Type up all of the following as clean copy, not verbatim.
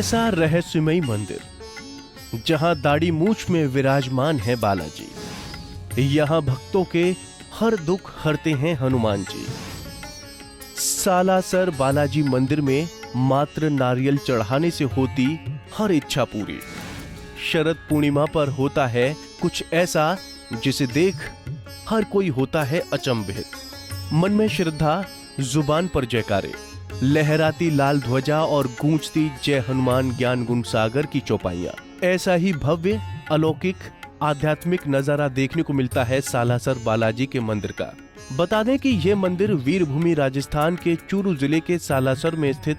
ऐसा रहस्यमयी मंदिर जहां दाढ़ी मूछ में विराजमान है बालाजी। यहां भक्तों के हर दुख हरते हैं हनुमान जी। सालासर बालाजी मंदिर में मात्र नारियल चढ़ाने से होती हर इच्छा पूरी। शरद पूर्णिमा पर होता है कुछ ऐसा जिसे देख हर कोई होता है अचंभित। मन में श्रद्धा, जुबान पर जयकारे, लहराती लाल ध्वजा और गूंजती जय हनुमान ज्ञान गुण सागर की चौपाइयां। ऐसा ही भव्य, अलौकिक, आध्यात्मिक नजारा देखने को मिलता है सालासर बालाजी के मंदिर का। बता दें कि यह मंदिर वीरभूमि राजस्थान के चूरू जिले के सालासर में स्थित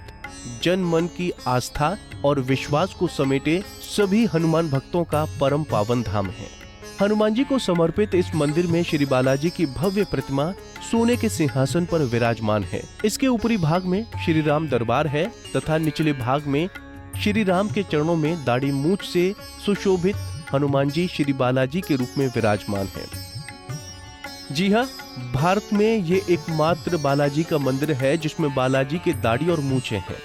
जन मन की आस्था और विश्वास को समेटे सभी हनुमान भक्तों का परम पावन धाम है। हनुमान जी को समर्पित इस मंदिर में श्री बालाजी की भव्य प्रतिमा सोने के सिंहासन पर विराजमान है। इसके ऊपरी भाग में श्री राम दरबार है तथा निचले भाग में श्री राम के चरणों में दाढ़ी मूछ से सुशोभित हनुमान जी श्री बालाजी के रूप में विराजमान है। जी हाँ, भारत में ये एकमात्र बालाजी का मंदिर है जिसमें बालाजी के दाढ़ी और मूछें हैं।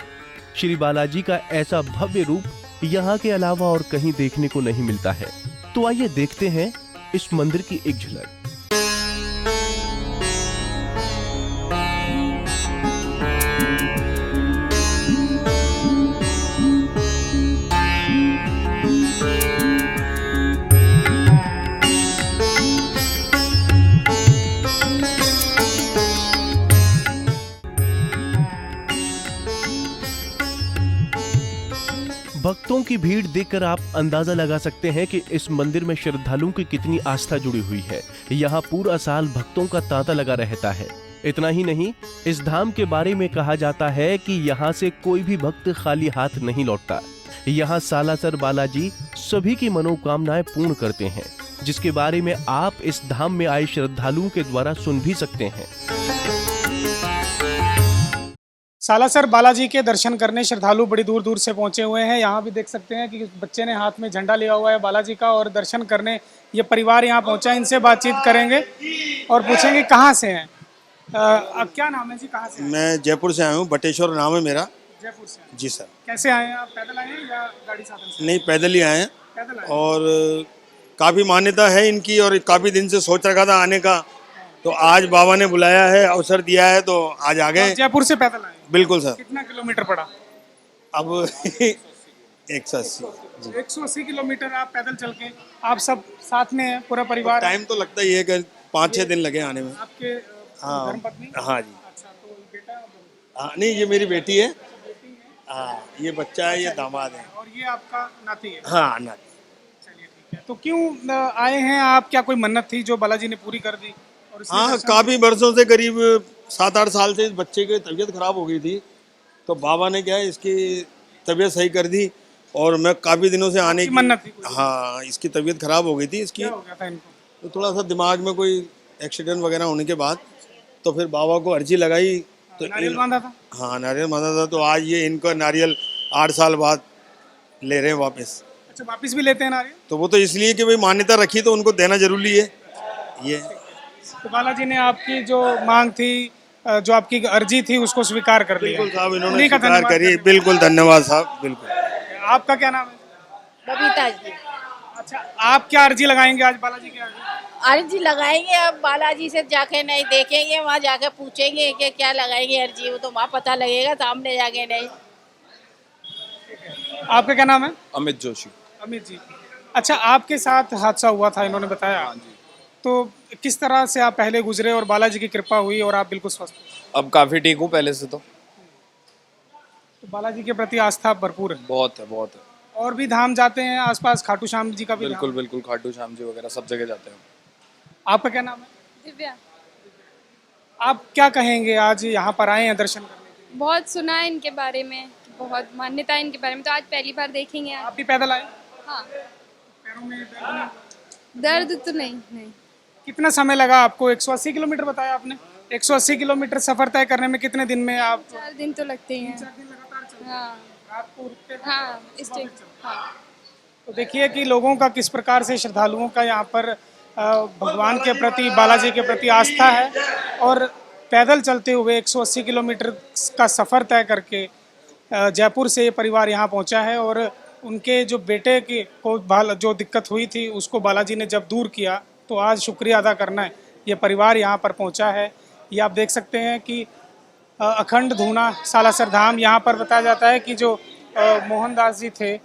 श्री बालाजी का ऐसा भव्य रूप यहाँ के अलावा और कहीं देखने को नहीं मिलता है। तो आइए देखते हैं इस मंदिर की एक झलक। भक्तों की भीड़ देखकर आप अंदाजा लगा सकते हैं कि इस मंदिर में श्रद्धालुओं की कितनी आस्था जुड़ी हुई है। यहाँ पूरा साल भक्तों का तांता लगा रहता है। इतना ही नहीं, इस धाम के बारे में कहा जाता है कि यहाँ से कोई भी भक्त खाली हाथ नहीं लौटता। यहाँ सालासर बालाजी सभी की मनोकामनाएं पूर्ण करते हैं, जिसके बारे में आप इस धाम में आए श्रद्धालुओं के द्वारा सुन भी सकते हैं। सालासर बालाजी के दर्शन करने श्रद्धालु बड़ी दूर दूर से पहुंचे हुए हैं। यहाँ भी देख सकते हैं कि बच्चे ने हाथ में झंडा लिया हुआ है बालाजी का और दर्शन करने ये परिवार यहाँ पहुंचा है। इनसे बातचीत करेंगे और पूछेंगे कहाँ से हैं। अब क्या नाम है जी, कहाँ से हैं? मैं जयपुर से आया हूँ, बटेश्वर नाम है मेरा। जयपुर से? जी सर। कैसे आए हैं आप, पैदल आए हैं या गाड़ी साधन से? नहीं, पैदल ही आए हैं। पैदल आए। और काफ़ी मान्यता है इनकी और काफ़ी दिन से सोच रखा था आने का, तो आज बाबा ने बुलाया है, अवसर दिया है तो आज आ गए। जयपुर से पैदल आए? बिल्कुल सर। कितना किलोमीटर पड़ा? अब 180। 180 किलोमीटर आप पैदल चल के, आप सब साथ में हैं, पूरा परिवार? टाइम तो लगता ही है कि 5-6 दिन लगे आने में। आपके हाँ, धर्मपत्नी? हाँ जी। अच्छा, तो बेटा? हाँ नहीं, ये मेरी बेटी है। हाँ, ये बच्चा है, ये दामाद है। और ये आपका नाती है? हाँ, नाती। चलिए ठीक है। तो क्यों आए हैं आप, क्या कोई मन्नत थी जो बालाजी ने पूरी कर दी? और इसलिए हाँ, दर्शन- काफ़ी वर्षों से, करीब 7-8 साल से इस बच्चे की तबीयत खराब हो गई थी, तो बाबा ने क्या है इसकी तबीयत सही कर दी। और मैं काफ़ी दिनों से आने की मन्नत थी कोई? हाँ, इसकी तबीयत खराब हो गई थी इसकी, क्या हो गया था इनको? तो थोड़ा सा दिमाग में कोई एक्सीडेंट वगैरह होने के बाद तो फिर बाबा को अर्जी लगाई तो नारियल बांधा था? हाँ, नारियल बांधा था। तो आज ये इनका नारियल 8 साल बाद ले रहे हैं वापस। अच्छा, वापिस भी लेते हैं नारियल? तो वो तो इसलिए कि भाई मान्यता रखी तो उनको देना जरूरी है ये। तो बालाजी ने आपकी जो मांग थी, जो आपकी अर्जी थी, उसको स्वीकार कर लिया? बिल्कुल साहब, इन्होंने उन्हीं का स्वीकार धन्यवाद करी। करने- बिल्कुल धन्यवाद साहब, बिल्कुल। आपका क्या नाम है? बबीता जी। अच्छा, आप क्या अर्जी लगाएंगे आज बालाजी के आगे? अर्जी लगाएंगे, अब बालाजी से जाके नहीं देखेंगे, वहाँ जाके पूछेंगे कि क्या लगाएंगे अर्जी, वो तो वहाँ पता लगेगा, सामने जाके नहीं। आपका क्या नाम है? अमित जोशी। अमित जी। अच्छा, आपके साथ हादसा हुआ था इन्होंने बताया। हाँ जी। तो किस तरह से आप पहले गुजरे और बालाजी की कृपा हुई और आप बिल्कुल स्वस्थ हुए? अब काफी ठीक हूँ पहले से तो तो बालाजी के प्रति आस्था भरपूर है? बहुत है, बहुत है। और भी धाम जाते हैं आसपास, खाटू श्याम जी का भी बिल्कुल धाम? बिल्कुल, खाटू श्याम जी वगैरह सब जगह जाते हैं। आपका क्या नाम है? दिव्या। आप क्या कहेंगे, आज यहाँ पर आए हैं दर्शन करने के लिए? बहुत सुना है इनके बारे में, बहुत मान्यता है इनके बारे में, तो आज पहली बार देखेंगे आप आज। भी पैदल आए? हाँ, पैरों में दर्द नहीं हुआ? दर्द तो नहीं नहीं। कितना समय लगा आपको? 180 किलोमीटर बताया आपने। 180 किलोमीटर सफर तय करने में कितने दिन में आप? 4 दिन तो लगते ही हैं। 4 दिन लगातार चलते? हाँ रात को रुकते थे? हाँ, इस टाइम। हाँ, तो देखिए कि लोगों का किस प्रकार से, श्रद्धालुओं का यहाँ पर भगवान के प्रति, बालाजी के प्रति आस्था है और पैदल चलते हुए 180 किलोमीटर का सफ़र तय करके जयपुर से ये परिवार यहाँ पहुँचा है और उनके जो बेटे की को जो दिक्कत हुई थी उसको बालाजी ने जब दूर किया तो आज शुक्रिया अदा करना है ये परिवार यहाँ पर पहुँचा है। ये आप देख सकते हैं कि अखंड धूना सालासर धाम, यहाँ पर बताया जाता है कि जो मोहनदास जी थे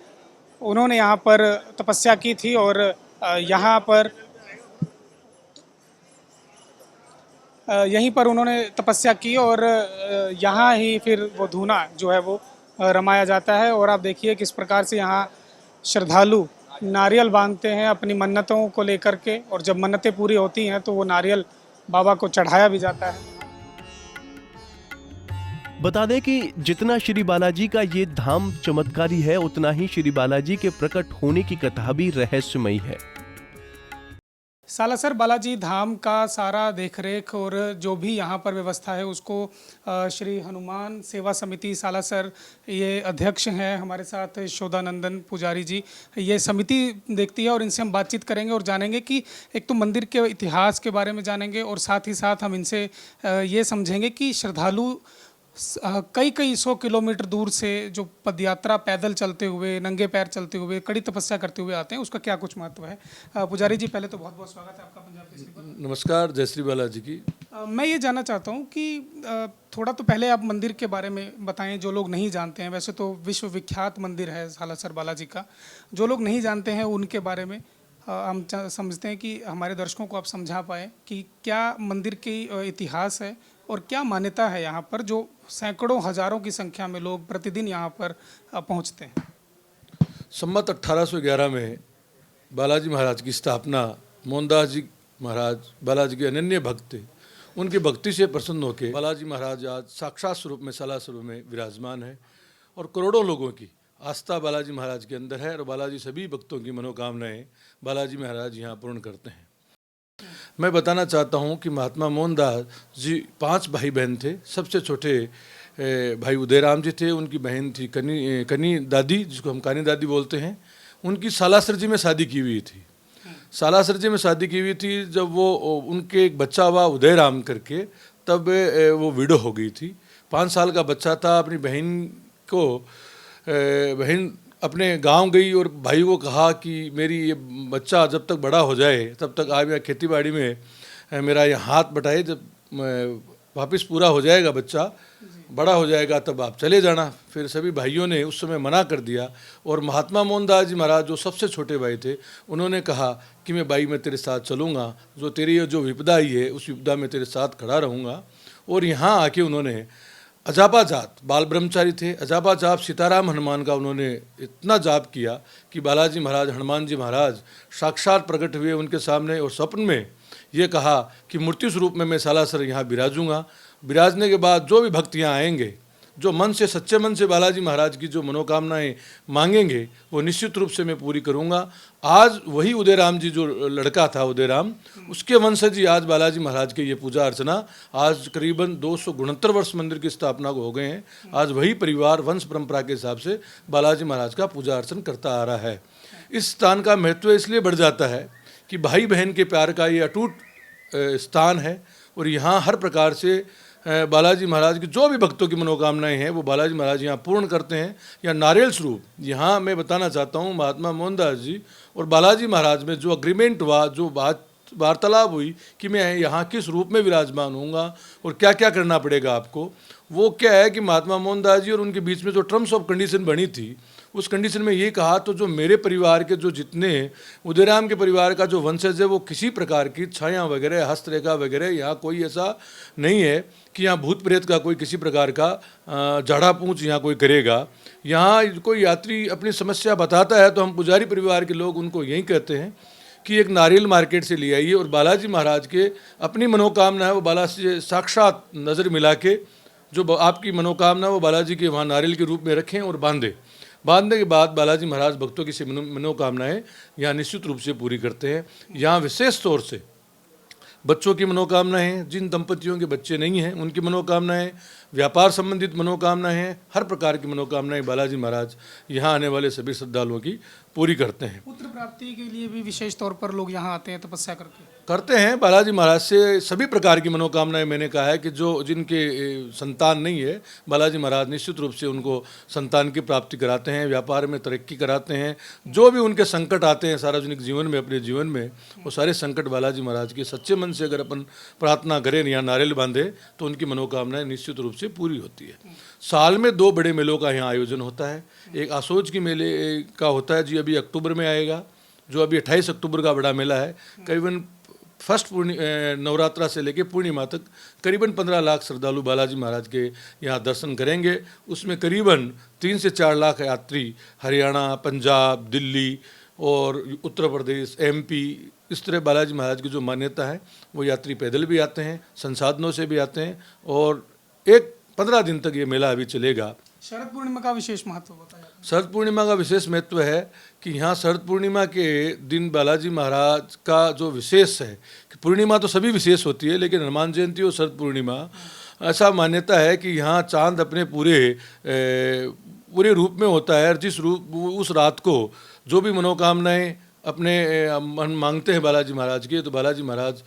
उन्होंने यहाँ पर तपस्या की थी और यहाँ पर यहीं पर उन्होंने तपस्या की और यहाँ ही फिर वो धूना जो है वो रमाया जाता है। और आप देखिए किस प्रकार से यहाँ श्रद्धालु नारियल बांधते हैं अपनी मन्नतों को लेकर के, और जब मन्नतें पूरी होती हैं तो वो नारियल बाबा को चढ़ाया भी जाता है। बता दें कि जितना श्री बालाजी का ये धाम चमत्कारी है उतना ही श्री बालाजी के प्रकट होने की कथा भी रहस्यमयी है। सालासर बालाजी धाम का सारा देखरेख और जो भी यहाँ पर व्यवस्था है उसको श्री हनुमान सेवा समिति सालासर ये अध्यक्ष हैं हमारे साथ शोधानंदन पुजारी जी, ये समिति देखती है और इनसे हम बातचीत करेंगे और जानेंगे कि एक तो मंदिर के इतिहास के बारे में जानेंगे और साथ ही साथ हम इनसे ये समझेंगे कि श्रद्धालु कई 100 किलोमीटर दूर से जो पदयात्रा पैदल चलते हुए नंगे पैर चलते हुए कड़ी तपस्या करते हुए आते हैं उसका क्या कुछ महत्व है। पुजारी जी पहले तो बहुत बहुत स्वागत है आपका पंजाब केसरी पर। नमस्कार, जय श्री बालाजी की। मैं ये जानना चाहता हूँ कि थोड़ा तो पहले आप मंदिर के बारे में बताएं, जो लोग नहीं जानते हैं। वैसे तो विश्व विख्यात मंदिर है सालासर बालाजी का, जो लोग नहीं जानते हैं उनके बारे में हम समझते हैं कि हमारे दर्शकों को आप समझा पाए कि क्या मंदिर की इतिहास है और क्या मान्यता है यहाँ पर, जो सैकड़ों हजारों की संख्या में लोग प्रतिदिन यहाँ पर पहुँचते हैं। संमत 1811 में बालाजी महाराज की स्थापना मोहनदास जी महाराज बालाजी के अनन्य भक्त थे, उनकी भक्ति से प्रसन्न होकर बालाजी महाराज आज साक्षात स्वरूप में सालासर में विराजमान है और करोड़ों लोगों की आस्था बालाजी महाराज के अंदर है और बालाजी सभी भक्तों की मनोकामनाएं बालाजी महाराज यहाँ पूर्ण करते हैं। मैं बताना चाहता हूँ कि महात्मा मोहनदास जी 5 भाई बहन थे। सबसे छोटे भाई उदयराम जी थे, उनकी बहन थी कनी दादी, जिसको हम कानी दादी बोलते हैं। उनकी सालासर जी में शादी की हुई थी। सालासर जी में शादी की हुई थी। जब वो उनके एक बच्चा हुआ उदयराम करके, तब वो विडो हो गई थी। 5 साल का बच्चा था। अपनी बहन अपने गांव गई और भाई को कहा कि मेरी ये बच्चा जब तक बड़ा हो जाए तब तक आप यहाँ खेती बाड़ी में मेरा ये हाथ बटाए, जब वापस पूरा हो जाएगा बच्चा बड़ा हो जाएगा तब आप चले जाना। फिर सभी भाइयों ने उस समय मना कर दिया और महात्मा मोहनदास जी महाराज जो सबसे छोटे भाई थे उन्होंने कहा कि मैं भाई मैं तेरे साथ चलूँगा, जो तेरी जो विपदा आई है उस विपदा में तेरे साथ खड़ा रहूँगा। और यहाँ आके उन्होंने अजापा जाप, बाल ब्रह्मचारी थे, अजापा जाप सीताराम हनुमान का उन्होंने इतना जाप किया कि बालाजी महाराज हनुमान जी महाराज साक्षात प्रकट हुए उनके सामने और स्वप्न में ये कहा कि मूर्ति स्वरूप में मैं सालासर यहाँ विराजूंगा। विराजने के बाद जो भी भक्त यहाँ आएंगे, जो मन से सच्चे मन से बालाजी महाराज की जो मनोकामनाएं मांगेंगे वो निश्चित रूप से मैं पूरी करूंगा। आज वही उदयराम जी जो लड़का था उदयराम, उसके वंशज जी आज बालाजी महाराज की ये पूजा अर्चना, आज करीबन 269 वर्ष मंदिर की स्थापना को हो गए हैं। आज वही परिवार वंश परंपरा के हिसाब से बालाजी महाराज का पूजा अर्चन करता आ रहा है। इस स्थान का महत्व इसलिए बढ़ जाता है कि भाई बहन के प्यार का ये अटूट स्थान है और यहाँ हर प्रकार से बालाजी महाराज की जो भी भक्तों की मनोकामनाएं हैं वो बालाजी महाराज यहाँ पूर्ण करते हैं। या नारियल स्वरूप यहाँ मैं बताना चाहता हूँ, महात्मा मोहनदास जी और बालाजी महाराज में जो अग्रीमेंट हुआ, जो वार्तालाप हुई कि मैं यहाँ किस रूप में विराजमान होऊंगा और क्या क्या करना पड़ेगा आपको, वो क्या है कि महात्मा मोहनदास जी और उनके बीच में जो टर्म्स ऑफ कंडीशन बनी थी उस कंडीशन में ये कहा तो जो मेरे परिवार के जो जितने उदयराम के परिवार का जो वंशज है वो किसी प्रकार की छाया वगैरह हस्तरेखा वगैरह यहाँ कोई ऐसा नहीं है कि यहाँ भूत प्रेत का कोई किसी प्रकार का झाड़ा पूंछ यहाँ कोई करेगा। यहाँ कोई यात्री अपनी समस्या बताता है तो हम पुजारी परिवार के लोग उनको यही कहते हैं कि एक नारियल मार्केट से ले आइए और बालाजी महाराज के अपनी मनोकामना है वो बालाजी से साक्षात नज़र मिला के जो आपकी मनोकामना वो बालाजी के वहाँ नारियल के रूप में रखें और बांधने के बाद बालाजी महाराज भक्तों की मनोकामनाएं यहाँ निश्चित रूप से पूरी करते हैं। यहाँ विशेष तौर से बच्चों की मनोकामनाएं, जिन दंपतियों के बच्चे नहीं हैं उनकी मनोकामनाएं, व्यापार संबंधित मनोकामनाएं हैं, हर प्रकार की मनोकामनाएं बालाजी महाराज यहाँ आने वाले सभी श्रद्धालुओं की पूरी करते हैं। पुत्र प्राप्ति के लिए भी विशेष तौर पर लोग यहाँ आते हैं तपस्या करके। करते हैं। बालाजी महाराज से सभी प्रकार की मनोकामनाएं, मैंने कहा है कि जो जिनके संतान नहीं है, बालाजी महाराज निश्चित रूप से उनको संतान की प्राप्ति कराते हैं, व्यापार में तरक्की कराते हैं। जो भी उनके संकट आते हैं सार्वजनिक जीवन में, अपने जीवन में, वो सारे संकट बालाजी महाराज के सच्चे मन से अगर अपन प्रार्थना करें या नारियल बांधे तो उनकी मनोकामनाएं निश्चित रूप से पूरी होती है। साल में 2 बड़े मेलों का यहाँ आयोजन होता है। एक आसोज की मेले का होता है जी, अभी अक्टूबर में आएगा, जो अभी 28 अक्टूबर का बड़ा मेला है। करीबन फर्स्ट नवरात्रा से लेकर पूर्णिमा तक करीबन 15 लाख श्रद्धालु बालाजी महाराज के यहाँ दर्शन करेंगे। उसमें करीबन 3 से 4 लाख यात्री हरियाणा, पंजाब, दिल्ली और उत्तर प्रदेश, MP, इस तरह बालाजी महाराज की जो मान्यता है वो यात्री पैदल भी आते हैं, संसाधनों से भी आते हैं। और 15 दिन तक ये मेला अभी चलेगा। शरद पूर्णिमा का विशेष महत्व बताया। शरद पूर्णिमा का विशेष महत्व है कि यहाँ शरद पूर्णिमा के दिन बालाजी महाराज का जो विशेष है कि पूर्णिमा तो सभी विशेष होती है, लेकिन हनुमान जयंती और शरद पूर्णिमा ऐसा मान्यता है कि यहाँ चांद अपने पूरे रूप में होता है। और जिस रूप उस रात को जो भी मनोकामनाएं अपने मांगते हैं बालाजी महाराज के, तो बालाजी महाराज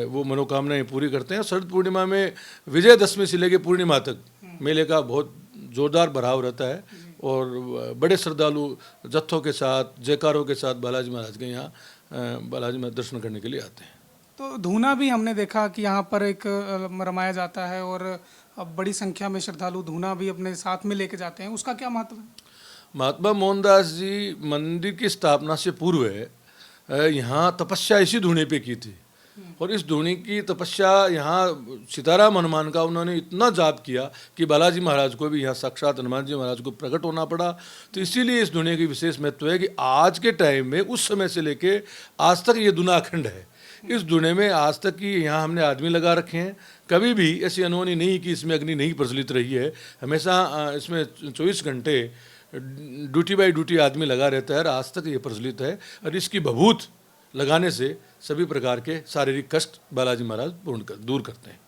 वो मनोकामनाएं पूरी करते हैं। शरद पूर्णिमा में विजयदशमी से लेकर पूर्णिमा तक मेले का बहुत जोरदार बढ़ाव रहता है और बड़े श्रद्धालु जत्थों के साथ, जयकारों के साथ बालाजी महाराज के यहाँ बालाजी महाराज दर्शन करने के लिए आते हैं। तो धूना भी हमने देखा कि यहाँ पर एक रमाया जाता है और बड़ी संख्या में श्रद्धालु धूना भी अपने साथ में लेके जाते हैं, उसका क्या महत्व है? महात्मा मोहनदास जी मंदिर की स्थापना से पूर्व यहाँ तपस्या इसी धूने पे की थी। और इस धूनी की तपस्या यहाँ सीताराम हनुमान का उन्होंने इतना जाप किया कि बालाजी महाराज को भी यहाँ साक्षात हनुमान जी महाराज को प्रकट होना पड़ा। तो इसीलिए इस धूने की विशेष महत्व है कि आज के टाइम में, उस समय से लेके आज तक ये धूना अखंड है। इस धूने में आज तक की यहाँ हमने आदमी लगा रखे हैं, कभी भी ऐसी अनहोनी नहीं कि इसमें अग्नि नहीं प्रज्वलित रही है। हमेशा इसमें 24 घंटे ड्यूटी बाई ड्यूटी आदमी लगा रहता है और आज तक ये प्रज्वलित है। और इसकी भभूत लगाने से सभी प्रकार के शारीरिक कष्ट बालाजी महाराज दूर करते हैं।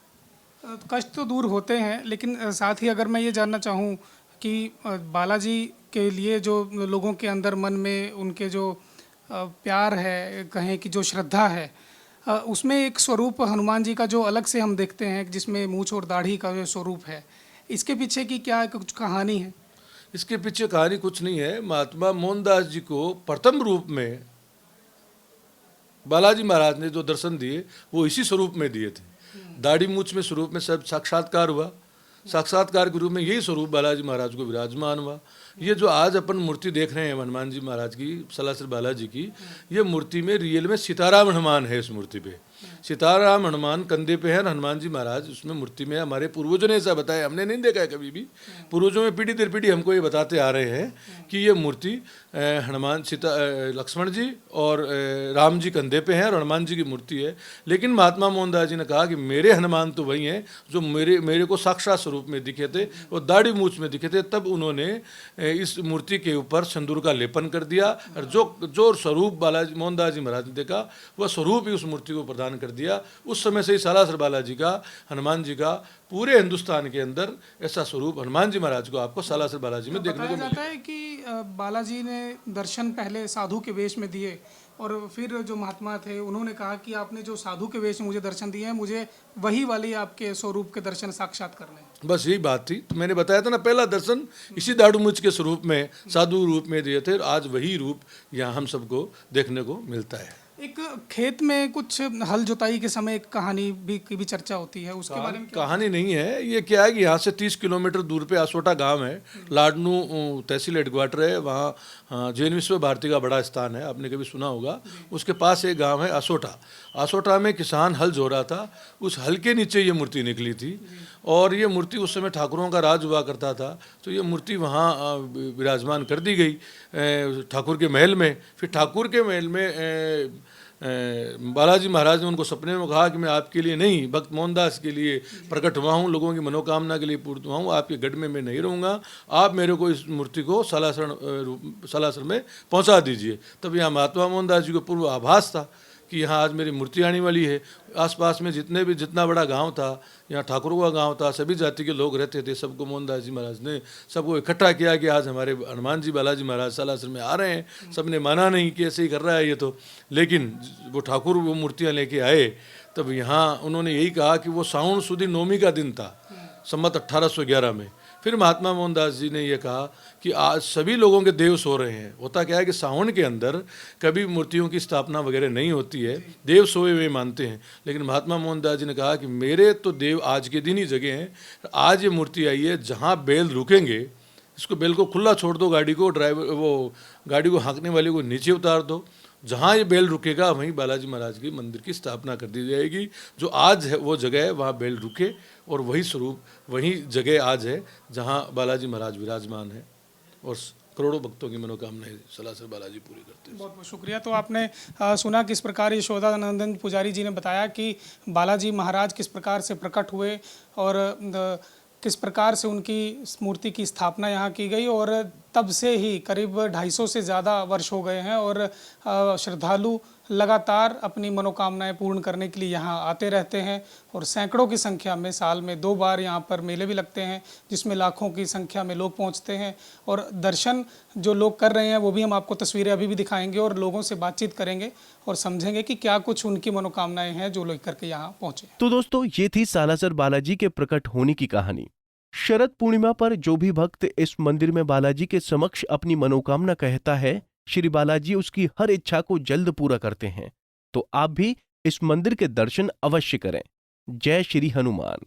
कष्ट तो दूर होते हैं, लेकिन साथ ही अगर मैं ये जानना चाहूँ कि बालाजी के लिए जो लोगों के अंदर मन में उनके जो प्यार है, कहें कि जो श्रद्धा है, उसमें एक स्वरूप हनुमान जी का जो अलग से हम देखते हैं जिसमें मूंछ और दाढ़ी का जो स्वरूप है, इसके पीछे की क्या कुछ कहानी है? इसके पीछे कहानी कुछ नहीं है। महात्मा मोहनदास जी को प्रथम रूप में बालाजी महाराज ने जो दर्शन दिए वो इसी स्वरूप में दिए थे। दाढ़ी मूछ में स्वरूप में सब साक्षात्कार हुआ। साक्षात्कार के रूप में यही स्वरूप बालाजी महाराज को विराजमान हुआ। ये जो आज अपन मूर्ति देख रहे हैं हनुमान जी महाराज की, सलासर बालाजी की, ये मूर्ति में रियल में सीताराम हनुमान है। इस मूर्ति पे सीताराम हनुमान कंधे पे है, हनुमान जी महाराज उसमें मूर्ति में। हमारे पूर्वजों ने ऐसा बताया, हमने नहीं देखा है कभी भी। पूर्वजों में पीढ़ी दर पीढ़ी हमको ये बताते आ रहे हैं कि ये मूर्ति हनुमान, लक्ष्मण जी और राम जी कंधे पे हैं और हनुमान जी की मूर्ति है। लेकिन महात्मा मोहनदास जी ने कहा कि मेरे हनुमान तो वही हैं जो मेरे को साक्षात स्वरूप में दिखे थे और दाढ़ी मूछ में दिखे थे। तब उन्होंने इस मूर्ति के ऊपर सिंदूर का लेपन कर दिया और जो स्वरूप बालाजी मोहनदास जी महाराज ने देखा वह स्वरूप ही उस मूर्ति को प्रदान कर दिया। उस समय से ही सालासर बालाजी का, हनुमान जी का पूरे हिंदुस्तान के अंदर ऐसा स्वरूप हनुमान जी महाराज को आपको सालासर बालाजी में देखने को जाता है कि बालाजी ने दर्शन पहले साधु के वेश में दिए और फिर जो महात्मा थे उन्होंने कहा कि आपने जो साधु के वेश में मुझे दर्शन दिए हैं, मुझे वही वाली आपके स्वरूप के दर्शन साक्षात करने हैं। बस यही बात थी। तो मैंने बताया था ना, पहला दर्शन इसी दाढ़ू मूछ के स्वरूप में, साधु रूप में दिए थे। आज वही रूप यहाँ हम सबको देखने को मिलता है। एक खेत में कुछ हल जुताई के समय एक कहानी की भी चर्चा होती है, उसके बारे में क्या? कहानी नहीं है, ये क्या है कि यहाँ से 30 किलोमीटर दूर पे आसोटा गांव है, लाडनू तहसील हेडक्वार्टर है। वहाँ जैन विश्व भारती का बड़ा स्थान है, आपने कभी सुना होगा। उसके पास एक गांव है आसोटा। आसोटा में किसान हल जो रहा था, उस हल के नीचे ये मूर्ति निकली थी और ये मूर्ति उस समय ठाकुरों का राज हुआ करता था। तो ये मूर्ति वहाँ विराजमान कर दी गई ठाकुर के महल में। फिर ठाकुर के महल में बालाजी महाराज ने उनको सपने में कहा कि मैं आपके लिए नहीं, भक्त मोहनदास के लिए प्रकट हुआ हूँ, लोगों की मनोकामना के लिए पूर्ण हुआ हूँ। आपके गढ़ में मैं नहीं रहूँगा, आप मेरे को इस मूर्ति को सालासर में पहुँचा दीजिए। तब यहाँ महात्मा मोहनदास जी को पूर्व आभास था कि यहाँ आज मेरी मूर्ति आने वाली है। आसपास में जितना बड़ा गांव था, यहाँ ठाकुरों का गांव था, सभी जाति के लोग रहते थे, सबको मोहनदास जी महाराज ने सबको इकट्ठा किया कि आज हमारे हनुमान जी बालाजी महाराज सालासर में आ रहे हैं। सबने माना नहीं कि ऐसे ही कर रहा है ये तो, लेकिन वो ठाकुर वो मूर्तियाँ लेके आए, तब यहाँ उन्होंने यही कहा कि वो सावन सुदी नौमी का दिन था संवत 1811 में। फिर महात्मा मोहनदास जी ने यह कहा कि आज सभी लोगों के देव सो रहे हैं। होता क्या है कि सावन के अंदर कभी मूर्तियों की स्थापना वगैरह नहीं होती है, देव सोए हुए मानते हैं, लेकिन महात्मा मोहनदास जी ने कहा कि मेरे तो देव आज के दिन ही जगह हैं। आज ये मूर्ति आई है, जहाँ बैल रुकेंगे, इसको बैल को खुला छोड़ दो, गाड़ी को गाड़ी को हाँकने वाले को नीचे उतार दो, जहाँ ये बैल रुकेगा वहीं बालाजी महाराज के मंदिर की स्थापना कर दी जाएगी। जो आज है वो जगह है, वहाँ बैल रुके, और वही स्वरूप वही जगह आज है जहाँ बालाजी महाराज विराजमान है, और करोड़ों भक्तों की मनोकामनाएं सालासर बालाजी पूरी करते हैं। बहुत बहुत शुक्रिया। तो आपने सुना किस प्रकार यशोदानंदन पुजारी जी ने बताया कि बालाजी महाराज किस प्रकार से प्रकट हुए और किस प्रकार से उनकी मूर्ति की स्थापना यहाँ की गई, और तब से ही करीब 250 से ज़्यादा वर्ष हो गए हैं और श्रद्धालु लगातार अपनी मनोकामनाएं पूर्ण करने के लिए यहाँ आते रहते हैं। और सैकड़ों की संख्या में साल में 2 बार यहाँ पर मेले भी लगते हैं, जिसमें लाखों की संख्या में लोग पहुँचते हैं। और दर्शन जो लोग कर रहे हैं वो भी हम आपको तस्वीरें अभी भी दिखाएंगे और लोगों से बातचीत करेंगे और समझेंगे कि क्या कुछ उनकी मनोकामनाएं हैं जो लेकर के यहाँ पहुँचे। तो दोस्तों, ये थी सालासर बालाजी के प्रकट होने की कहानी। शरद पूर्णिमा पर जो भी भक्त इस मंदिर में बालाजी के समक्ष अपनी मनोकामना कहता है, श्री बालाजी उसकी हर इच्छा को जल्द पूरा करते हैं। तो आप भी इस मंदिर के दर्शन अवश्य करें। जय श्री हनुमान।